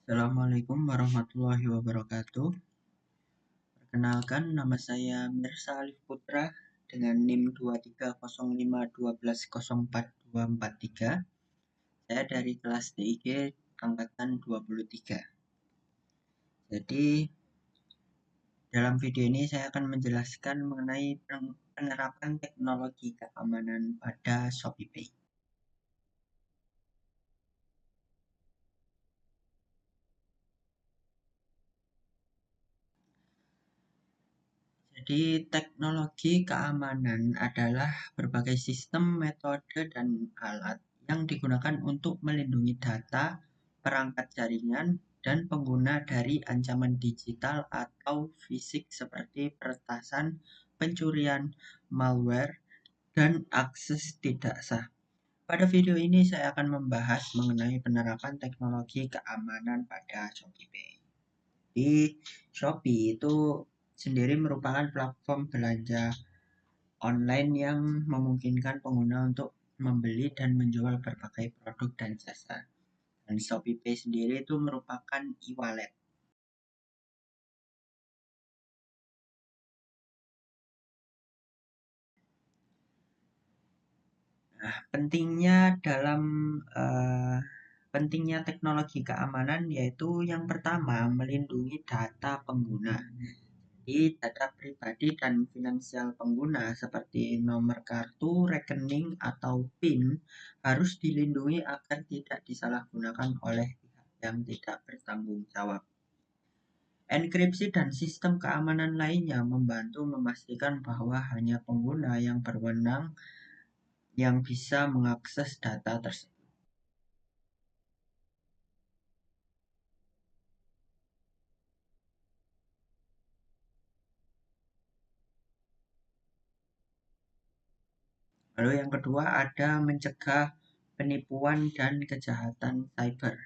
Assalamualaikum warahmatullahi wabarakatuh. Perkenalkan, nama saya Mirsa Alif Putra dengan NIM 230512044243. Saya dari kelas TIG angkatan 23. Jadi, dalam video ini saya akan menjelaskan mengenai penerapan teknologi keamanan pada ShopeePay. Jadi, teknologi keamanan adalah berbagai sistem, metode, dan alat yang digunakan untuk melindungi data, perangkat jaringan, dan pengguna dari ancaman digital atau fisik seperti peretasan, pencurian, malware, dan akses tidak sah. Pada video ini saya akan membahas mengenai penerapan teknologi keamanan pada ShopeePay. Di Shopee itu sendiri merupakan platform belanja online yang memungkinkan pengguna untuk membeli dan menjual berbagai produk dan jasa. Dan ShopeePay sendiri itu merupakan e-wallet. Nah, pentingnya teknologi keamanan yaitu yang pertama melindungi data pengguna. Jadi data pribadi dan finansial pengguna seperti nomor kartu, rekening, atau PIN harus dilindungi agar tidak disalahgunakan oleh pihak yang tidak bertanggung jawab. Enkripsi dan sistem keamanan lainnya membantu memastikan bahwa hanya pengguna yang berwenang yang bisa mengakses data tersebut. Lalu yang kedua ada mencegah penipuan dan kejahatan cyber.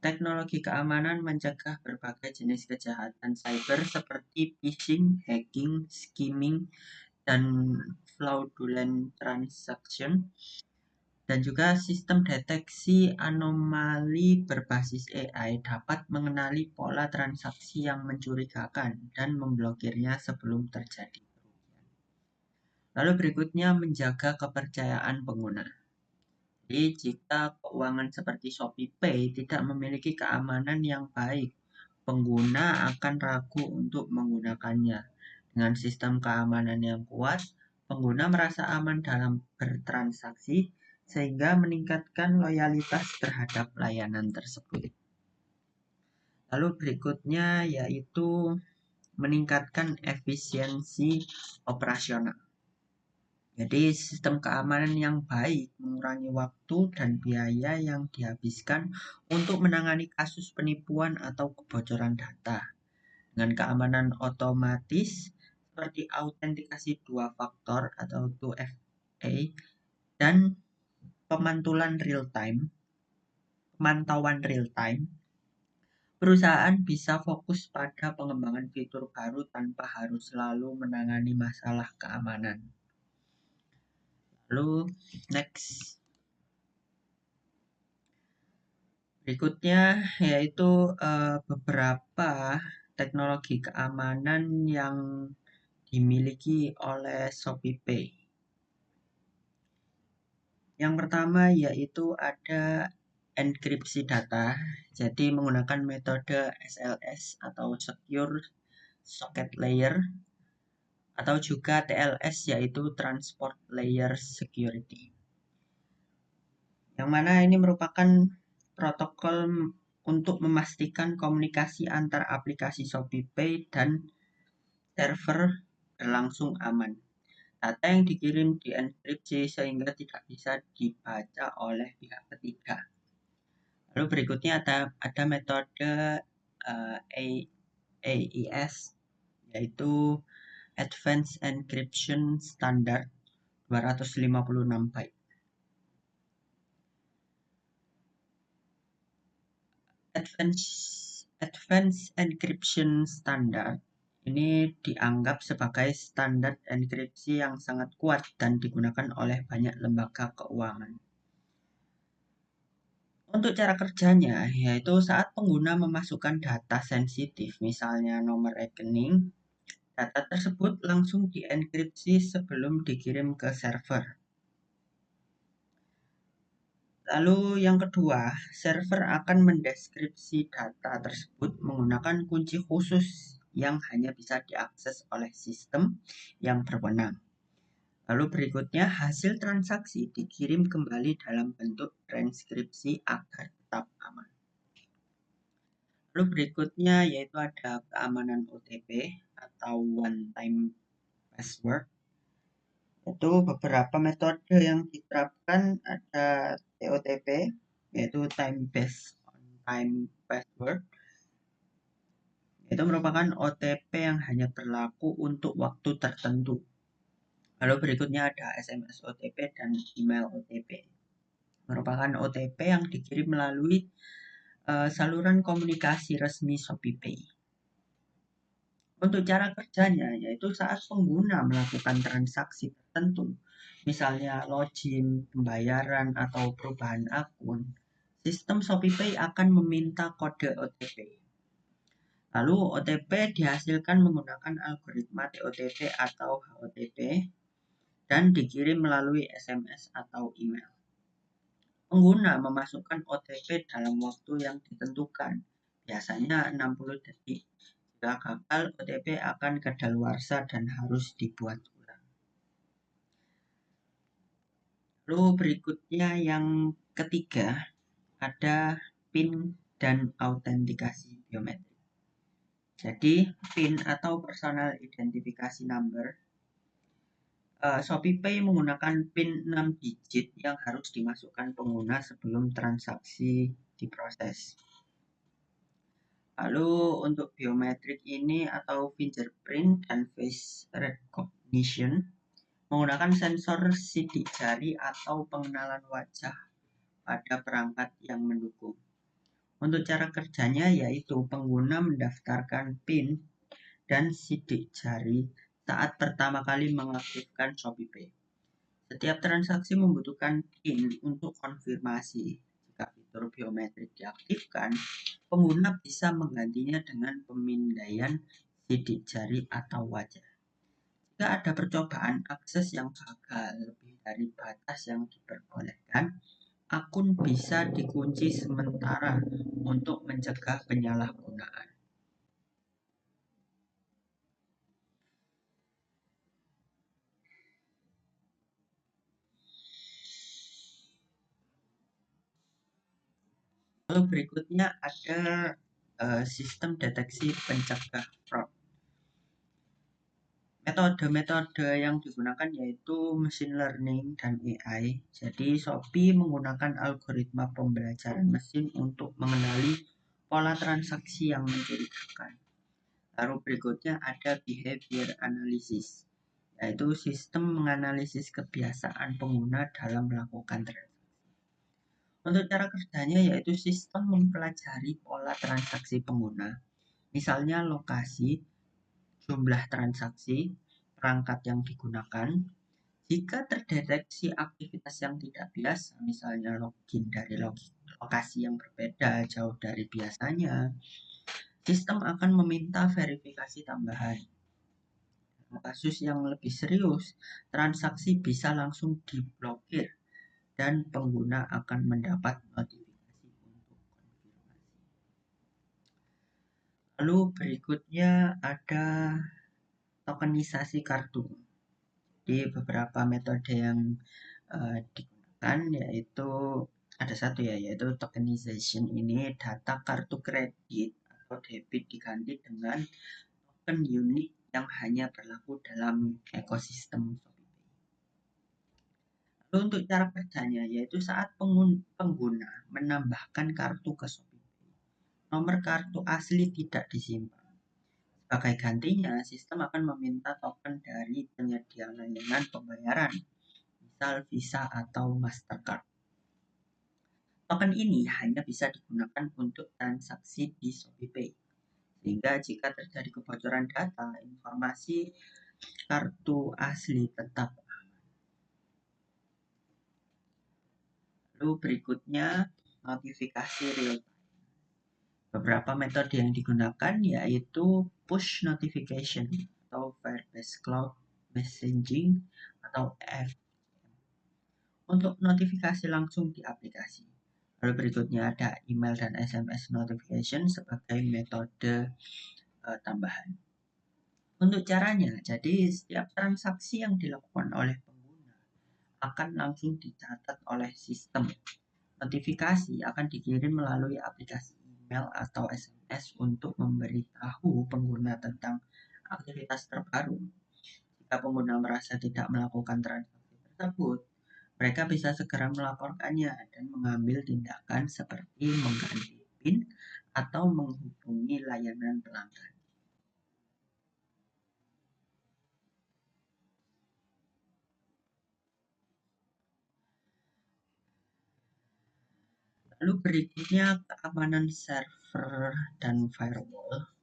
Teknologi keamanan mencegah berbagai jenis kejahatan cyber seperti phishing, hacking, skimming, dan fraudulent transaction. Dan juga sistem deteksi anomali berbasis AI dapat mengenali pola transaksi yang mencurigakan dan memblokirnya sebelum terjadi kerugian. Lalu berikutnya menjaga kepercayaan pengguna. Jadi jika keuangan seperti ShopeePay tidak memiliki keamanan yang baik, pengguna akan ragu untuk menggunakannya. Dengan sistem keamanan yang kuat, pengguna merasa aman dalam bertransaksi sehingga meningkatkan loyalitas terhadap layanan tersebut. Lalu berikutnya yaitu meningkatkan efisiensi operasional. Jadi sistem keamanan yang baik mengurangi waktu dan biaya yang dihabiskan untuk menangani kasus penipuan atau kebocoran data. Dengan keamanan otomatis seperti autentikasi dua faktor atau 2FA dan pemantauan real time, perusahaan bisa fokus pada pengembangan fitur baru tanpa harus selalu menangani masalah keamanan. Lalu next. Berikutnya yaitu beberapa teknologi keamanan yang dimiliki oleh ShopeePay. Yang pertama yaitu ada enkripsi data, jadi menggunakan metode SLS atau Secure Socket Layer, atau juga TLS yaitu Transport Layer Security. Yang mana ini merupakan protokol untuk memastikan komunikasi antar aplikasi ShopeePay dan server berlangsung aman. Data yang dikirim dienkripsi sehingga tidak bisa dibaca oleh pihak ketiga. Lalu berikutnya ada metode AES yaitu Advanced Encryption Standard 256 byte. Advanced Encryption Standard ini dianggap sebagai standar enkripsi yang sangat kuat dan digunakan oleh banyak lembaga keuangan. Untuk cara kerjanya, yaitu saat pengguna memasukkan data sensitif, misalnya nomor rekening, data tersebut langsung dienkripsi sebelum dikirim ke server. Lalu yang kedua, server akan mendeskripsi data tersebut menggunakan kunci khusus yang hanya bisa diakses oleh sistem yang berwenang. Lalu berikutnya, hasil transaksi dikirim kembali dalam bentuk transkripsi agar tetap aman. Lalu berikutnya yaitu ada keamanan OTP atau one time password. Itu beberapa metode yang diterapkan, ada TOTP, yaitu time based on time password. Itu merupakan OTP yang hanya berlaku untuk waktu tertentu. Lalu berikutnya ada SMS OTP dan email OTP. Merupakan OTP yang dikirim melalui saluran komunikasi resmi ShopeePay. Untuk cara kerjanya, yaitu saat pengguna melakukan transaksi tertentu, misalnya login, pembayaran, atau perubahan akun, sistem ShopeePay akan meminta kode OTP. Lalu OTP dihasilkan menggunakan algoritma TOTP atau HOTP dan dikirim melalui SMS atau email. Pengguna memasukkan OTP dalam waktu yang ditentukan, biasanya 60 detik. Jika gagal, OTP akan kadaluarsa dan harus dibuat ulang. Lalu berikutnya yang ketiga, ada PIN dan autentikasi biometrik. Jadi PIN atau Personal Identification Number, ShopeePay menggunakan PIN 6 digit yang harus dimasukkan pengguna sebelum transaksi diproses. Lalu untuk biometrik ini atau fingerprint dan face recognition menggunakan sensor sidik jari atau pengenalan wajah pada perangkat yang mendukung. Untuk cara kerjanya yaitu pengguna mendaftarkan PIN dan sidik jari saat pertama kali mengaktifkan ShopeePay. Setiap transaksi membutuhkan PIN untuk konfirmasi. Jika fitur biometrik diaktifkan, pengguna bisa menggantinya dengan pemindaian sidik jari atau wajah. Jika ada percobaan akses yang gagal lebih dari batas yang diperbolehkan, akun bisa dikunci sementara untuk mencegah penyalahgunaan. Lalu berikutnya ada sistem deteksi pencegah fraud. Metode-metode yang digunakan yaitu machine learning dan AI. Jadi Shopee menggunakan algoritma pembelajaran mesin untuk mengenali pola transaksi yang mencurigakan. Lalu berikutnya ada behavior analysis, yaitu sistem menganalisis kebiasaan pengguna dalam melakukan transaksi. Untuk cara kerjanya yaitu sistem mempelajari pola transaksi pengguna, misalnya lokasi, jumlah transaksi, perangkat yang digunakan. Jika terdeteksi aktivitas yang tidak biasa, misalnya login dari lokasi yang berbeda jauh dari biasanya, sistem akan meminta verifikasi tambahan. Kasus yang lebih serius, transaksi bisa langsung diblokir dan pengguna akan mendapat notifikasi untuk konfirmasi. Lalu berikutnya ada tokenisasi kartu. Di beberapa metode yang digunakan yaitu ada satu yaitu tokenization. Ini data kartu kredit atau debit diganti dengan token unik yang hanya berlaku dalam ekosistem ShopeePay. Lalu untuk cara kerjanya yaitu saat pengguna menambahkan kartu ke ShopeePay, nomor kartu asli tidak disimpan. Sebagai gantinya, sistem akan meminta token dari penyedia layanan pembayaran, misal Visa atau Mastercard. Token ini hanya bisa digunakan untuk transaksi di ShopeePay, sehingga jika terjadi kebocoran data, informasi kartu asli tetap aman. Lalu berikutnya notifikasi real time. Beberapa metode yang digunakan yaitu push notification atau Firebase Cloud Messaging atau FCM untuk notifikasi langsung di aplikasi. Lalu berikutnya ada email dan SMS notification sebagai metode tambahan. Untuk caranya, jadi setiap transaksi yang dilakukan oleh pengguna akan langsung dicatat oleh sistem. Notifikasi akan dikirim melalui aplikasi email atau SMS untuk memberitahu pengguna tentang aktivitas terbaru. Jika pengguna merasa tidak melakukan transaksi tersebut, mereka bisa segera melaporkannya dan mengambil tindakan seperti mengganti PIN atau menghubungi layanan pelanggan. Lalu berikutnya keamanan server dan firewall.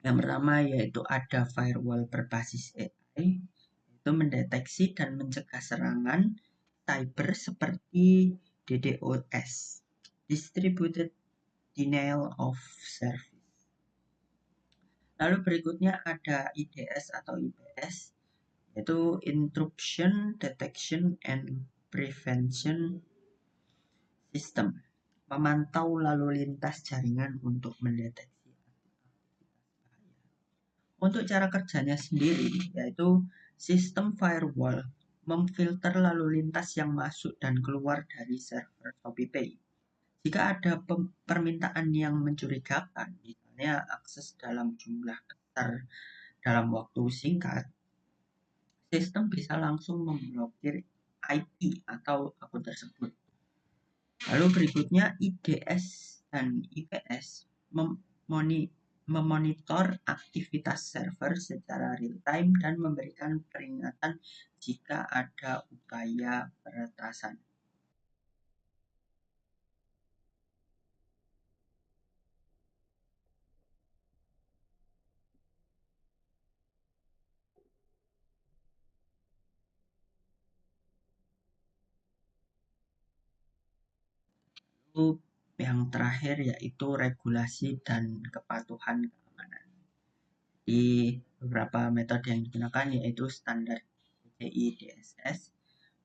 Yang pertama yaitu ada firewall berbasis AI, itu mendeteksi dan mencegah serangan cyber seperti DDoS, Distributed Denial of Service. Lalu berikutnya ada IDS atau IPS, yaitu Intrusion Detection and Prevention System, memantau lalu lintas jaringan untuk mendeteksi aktivitas bahaya. Untuk cara kerjanya sendiri, yaitu sistem firewall memfilter lalu lintas yang masuk dan keluar dari server ShopeePay. Jika ada permintaan yang mencurigakan, misalnya akses dalam jumlah besar dalam waktu singkat, sistem bisa langsung memblokir IP atau akun tersebut. Lalu berikutnya IDS dan IPS memonitor aktivitas server secara real time dan memberikan peringatan jika ada upaya peretasan. Lalu yang terakhir yaitu regulasi dan kepatuhan keamanan. Di beberapa metode yang digunakan yaitu standar PCI DSS,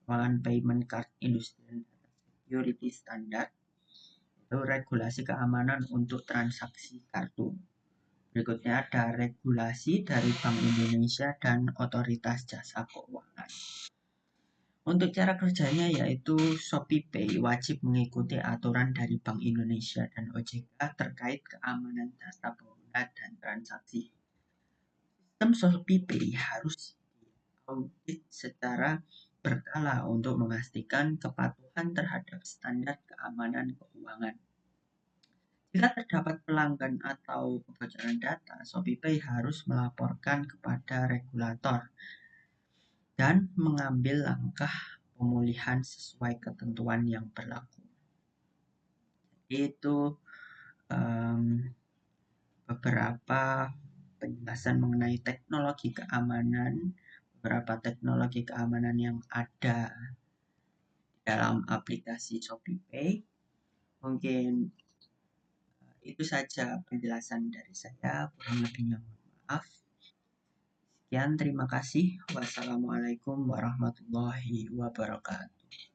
One Payment Card Industrial Data Security Standard, itu regulasi keamanan untuk transaksi kartu. Berikutnya ada regulasi dari Bank Indonesia dan Otoritas Jasa Keuangan. Untuk cara kerjanya yaitu ShopeePay wajib mengikuti aturan dari Bank Indonesia dan OJK terkait keamanan data pengguna dan transaksi. Sistem ShopeePay harus diaudit secara berkala untuk memastikan kepatuhan terhadap standar keamanan keuangan. Jika terdapat pelanggan atau kebocoran data, ShopeePay harus melaporkan kepada regulator dan mengambil langkah pemulihan sesuai ketentuan yang berlaku. Itu beberapa penjelasan mengenai teknologi keamanan, beberapa teknologi keamanan yang ada dalam aplikasi ShopeePay. Mungkin itu saja penjelasan dari saya, kurang lebihnya mohon maaf. Sekian, terima kasih. Wassalamualaikum warahmatullahi wabarakatuh.